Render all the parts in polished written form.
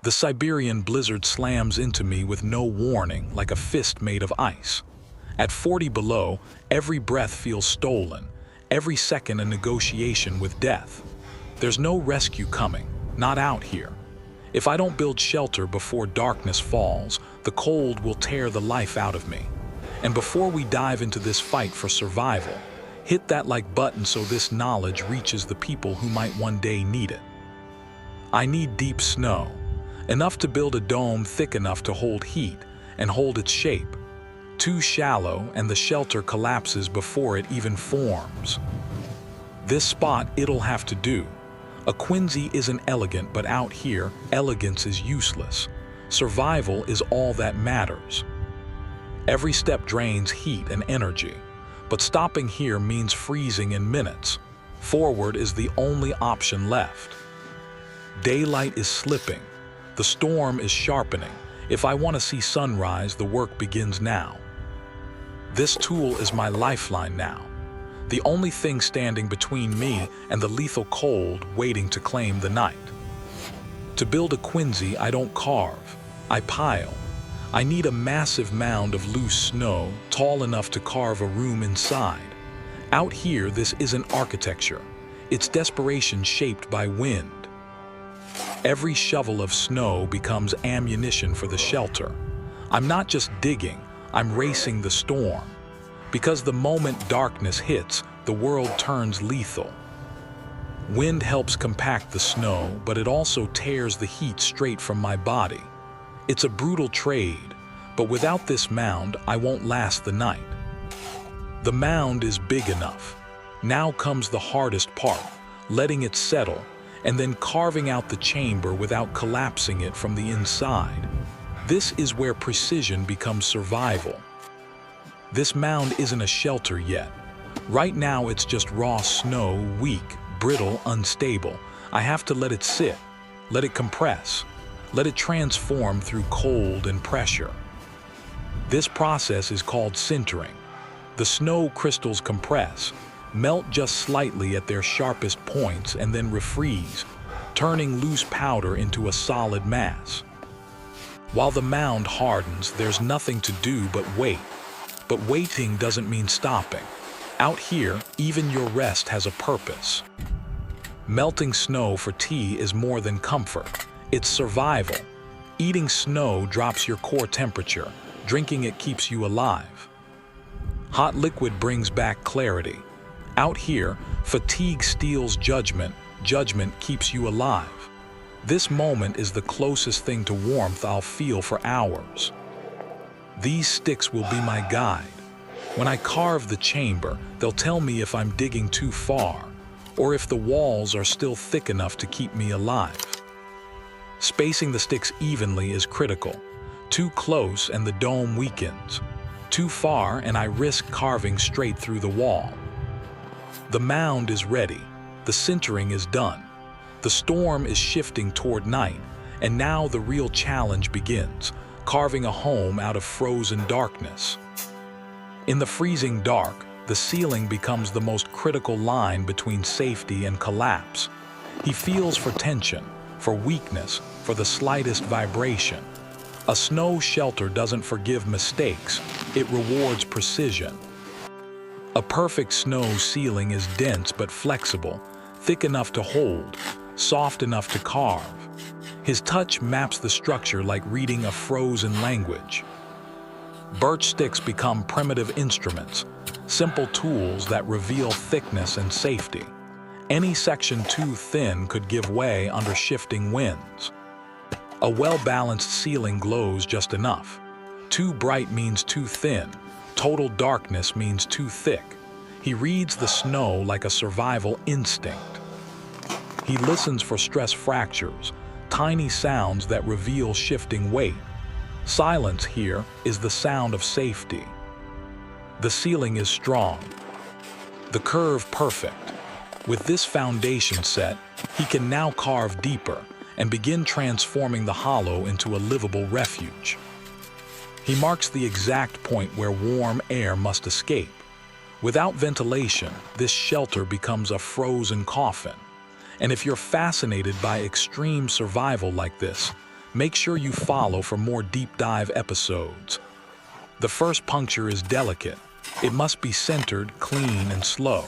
The Siberian blizzard slams into me with no warning, like a fist made of ice. At 40 below, every breath feels stolen, every second a negotiation with death. There's no rescue coming, not out here. If I don't build shelter before darkness falls, the cold will tear the life out of me. And before we dive into this fight for survival, hit that like button so this knowledge reaches the people who might one day need it. I need deep snow, enough to build a dome thick enough to hold heat and hold its shape. Too shallow and the shelter collapses before it even forms. This spot it'll have to do. A quinsy isn't elegant, but out here, elegance is useless. Survival is all that matters. Every step drains heat and energy, but stopping here means freezing in minutes. Forward is the only option left. Daylight is slipping. The storm is sharpening. If I want to see sunrise, the work begins now. This tool is my lifeline now. The only thing standing between me and the lethal cold waiting to claim the night. To build a quinsy, I don't carve, I pile. I need a massive mound of loose snow, tall enough to carve a room inside. Out here, this isn't architecture. It's desperation shaped by wind. Every shovel of snow becomes ammunition for the shelter. I'm not just digging, I'm racing the storm. Because the moment darkness hits, the world turns lethal. Wind helps compact the snow, but it also tears the heat straight from my body. It's a brutal trade, but without this mound, I won't last the night. The mound is big enough. Now comes the hardest part, letting it settle, and then carving out the chamber without collapsing it from the inside. This is where precision becomes survival. This mound isn't a shelter yet. Right now it's just raw snow, weak, brittle, unstable. I have to let it sit, let it compress, let it transform through cold and pressure. This process is called sintering. The snow crystals compress, melt just slightly at their sharpest points and then refreeze, turning loose powder into a solid mass. While the mound hardens, there's nothing to do but wait. But waiting doesn't mean stopping. Out here, even your rest has a purpose. Melting snow for tea is more than comfort. It's survival. Eating snow drops your core temperature. Drinking it keeps you alive. Hot liquid brings back clarity. Out here, fatigue steals judgment. Judgment keeps you alive. This moment is the closest thing to warmth I'll feel for hours. These sticks will be my guide. When I carve the chamber, they'll tell me if I'm digging too far, or if the walls are still thick enough to keep me alive. Spacing the sticks evenly is critical. Too close and the dome weakens. Too far and I risk carving straight through the wall. The mound is ready. The sintering is done. The storm is shifting toward night, and now the real challenge begins. Carving a home out of frozen darkness. In the freezing dark, the ceiling becomes the most critical line between safety and collapse. He feels for tension, for weakness, for the slightest vibration. A snow shelter doesn't forgive mistakes, it rewards precision. A perfect snow ceiling is dense but flexible, thick enough to hold, soft enough to carve. His touch maps the structure like reading a frozen language. Birch sticks become primitive instruments, simple tools that reveal thickness and safety. Any section too thin could give way under shifting winds. A well-balanced ceiling glows just enough. Too bright means too thin. Total darkness means too thick. He reads the snow like a survival instinct. He listens for stress fractures, tiny sounds that reveal shifting weight. Silence here is the sound of safety. The ceiling is strong. The curve perfect. With this foundation set, he can now carve deeper and begin transforming the hollow into a livable refuge. He marks the exact point where warm air must escape. Without ventilation, this shelter becomes a frozen coffin. And if you're fascinated by extreme survival like this, Make sure you follow for more deep dive episodes. The first puncture is delicate. It must be centered, clean, and slow.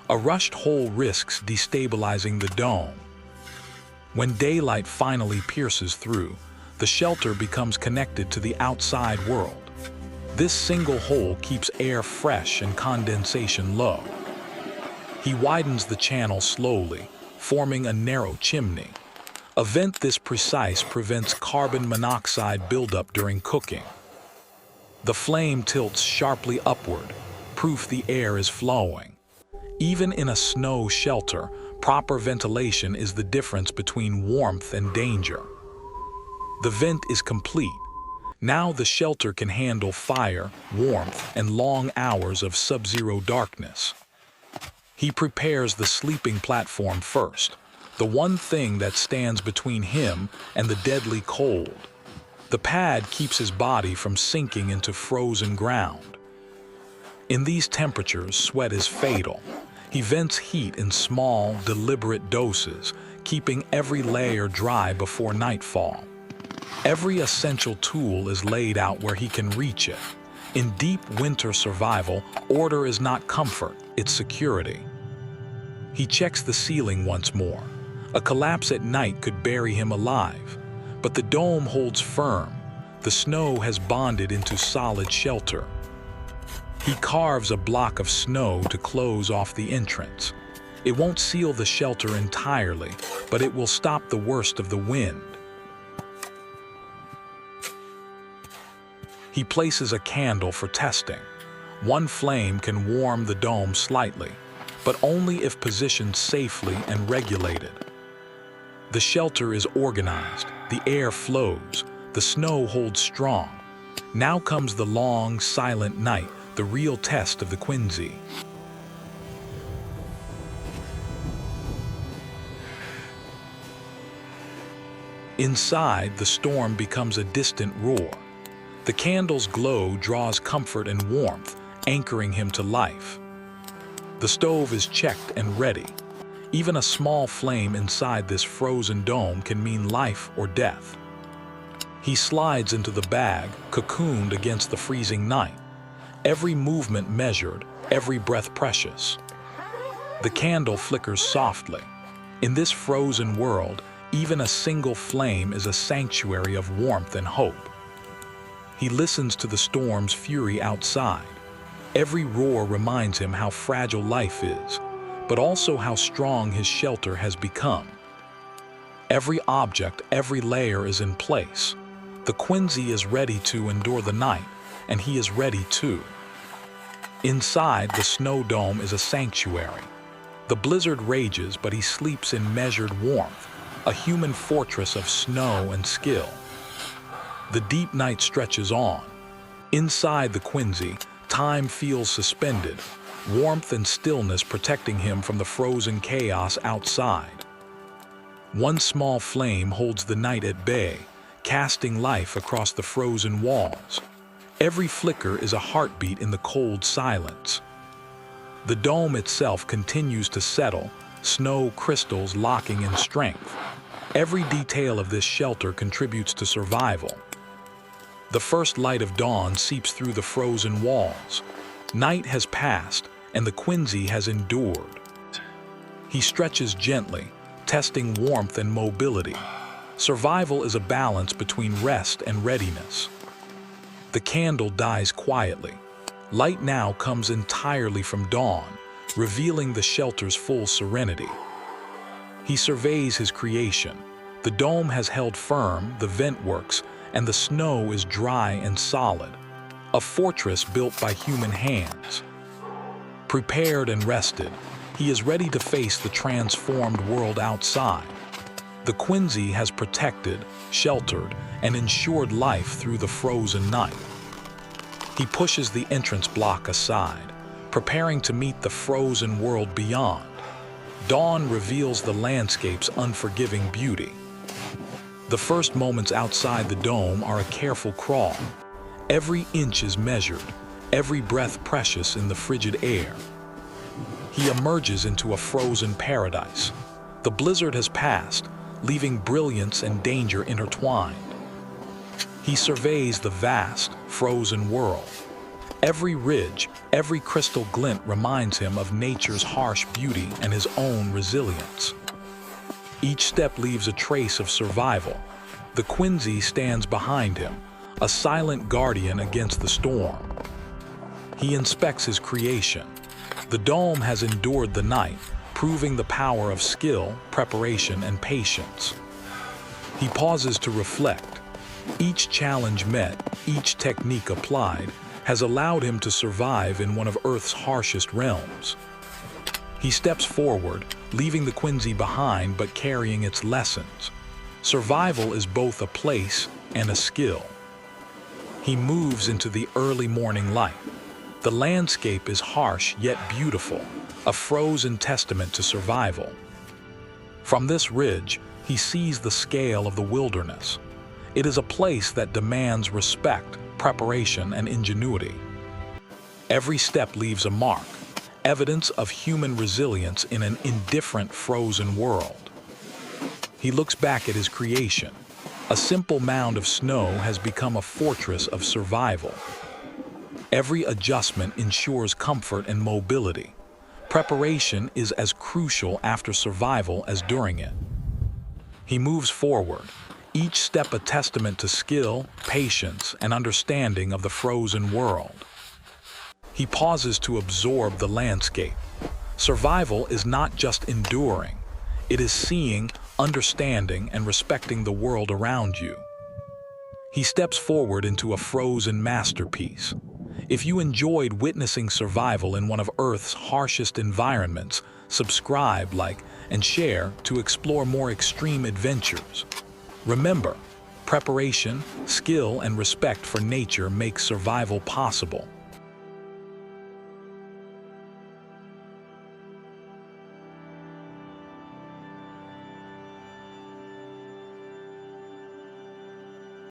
A rushed hole risks destabilizing the dome. When daylight finally pierces through, the shelter becomes connected to the outside world. This single hole keeps air fresh and condensation low. He widens the channel slowly, forming a narrow chimney. A vent this precise prevents carbon monoxide buildup during cooking. The flame tilts sharply upward, proof the air is flowing. Even in a snow shelter, proper ventilation is the difference between warmth and danger. The vent is complete. Now the shelter can handle fire, warmth, and long hours of sub-zero darkness. He prepares the sleeping platform first, the one thing that stands between him and the deadly cold. The pad keeps his body from sinking into frozen ground. In these temperatures, sweat is fatal. He vents heat in small, deliberate doses, keeping every layer dry before nightfall. Every essential tool is laid out where he can reach it. In deep winter survival, order is not comfort, it's security. He checks the ceiling once more. A collapse at night could bury him alive, but the dome holds firm. The snow has bonded into solid shelter. He carves a block of snow to close off the entrance. It won't seal the shelter entirely, but it will stop the worst of the wind. He places a candle for testing. One flame can warm the dome slightly, but only if positioned safely and regulated. The shelter is organized, the air flows, the snow holds strong. Now comes the long, silent night, the real test of the Quincy. Inside, the storm becomes a distant roar. The candle's glow draws comfort and warmth, anchoring him to life. The stove is checked and ready. Even a small flame inside this frozen dome can mean life or death. He slides into the bag, cocooned against the freezing night. Every movement measured, every breath precious. The candle flickers softly. In this frozen world, even a single flame is a sanctuary of warmth and hope. He listens to the storm's fury outside. Every roar reminds him how fragile life is, but also how strong his shelter has become. Every object, every layer is in place. The Quincy is ready to endure the night, and he is ready too. Inside, the snow dome is a sanctuary. The blizzard rages, but he sleeps in measured warmth, a human fortress of snow and skill. The deep night stretches on. Inside the Quincy, time feels suspended, warmth and stillness protecting him from the frozen chaos outside. One small flame holds the night at bay, casting life across the frozen walls. Every flicker is a heartbeat in the cold silence. The dome itself continues to settle, snow crystals locking in strength. Every detail of this shelter contributes to survival. The first light of dawn seeps through the frozen walls. Night has passed, and the Quincy has endured. He stretches gently, testing warmth and mobility. Survival is a balance between rest and readiness. The candle dies quietly. Light now comes entirely from dawn, revealing the shelter's full serenity. He surveys his creation. The dome has held firm, the vent works, and the snow is dry and solid. A fortress built by human hands. Prepared and rested, he is ready to face the transformed world outside. The Quincy has protected, sheltered, and ensured life through the frozen night. He pushes the entrance block aside, preparing to meet the frozen world beyond. Dawn reveals the landscape's unforgiving beauty. The first moments outside the dome are a careful crawl. Every inch is measured, every breath precious in the frigid air. He emerges into a frozen paradise. The blizzard has passed, leaving brilliance and danger intertwined. He surveys the vast, frozen world. Every ridge, every crystal glint reminds him of nature's harsh beauty and his own resilience. Each step leaves a trace of survival. The Quincy stands behind him, a silent guardian against the storm. He inspects his creation. The dome has endured the night, proving the power of skill, preparation, and patience. He pauses to reflect. Each challenge met, each technique applied, has allowed him to survive in one of Earth's harshest realms. He steps forward, leaving the Quincy behind but carrying its lessons. Survival is both a place and a skill. He moves into the early morning light. The landscape is harsh yet beautiful, a frozen testament to survival. From this ridge, he sees the scale of the wilderness. It is a place that demands respect, preparation, and ingenuity. Every step leaves a mark, evidence of human resilience in an indifferent, frozen world. He looks back at his creation. A simple mound of snow has become a fortress of survival. Every adjustment ensures comfort and mobility. Preparation is as crucial after survival as during it. He moves forward, each step a testament to skill, patience, and understanding of the frozen world. He pauses to absorb the landscape. Survival is not just enduring. It is seeing, understanding, and respecting the world around you. He steps forward into a frozen masterpiece. If you enjoyed witnessing survival in one of Earth's harshest environments, subscribe, like, and share to explore more extreme adventures. Remember, preparation, skill, and respect for nature make survival possible.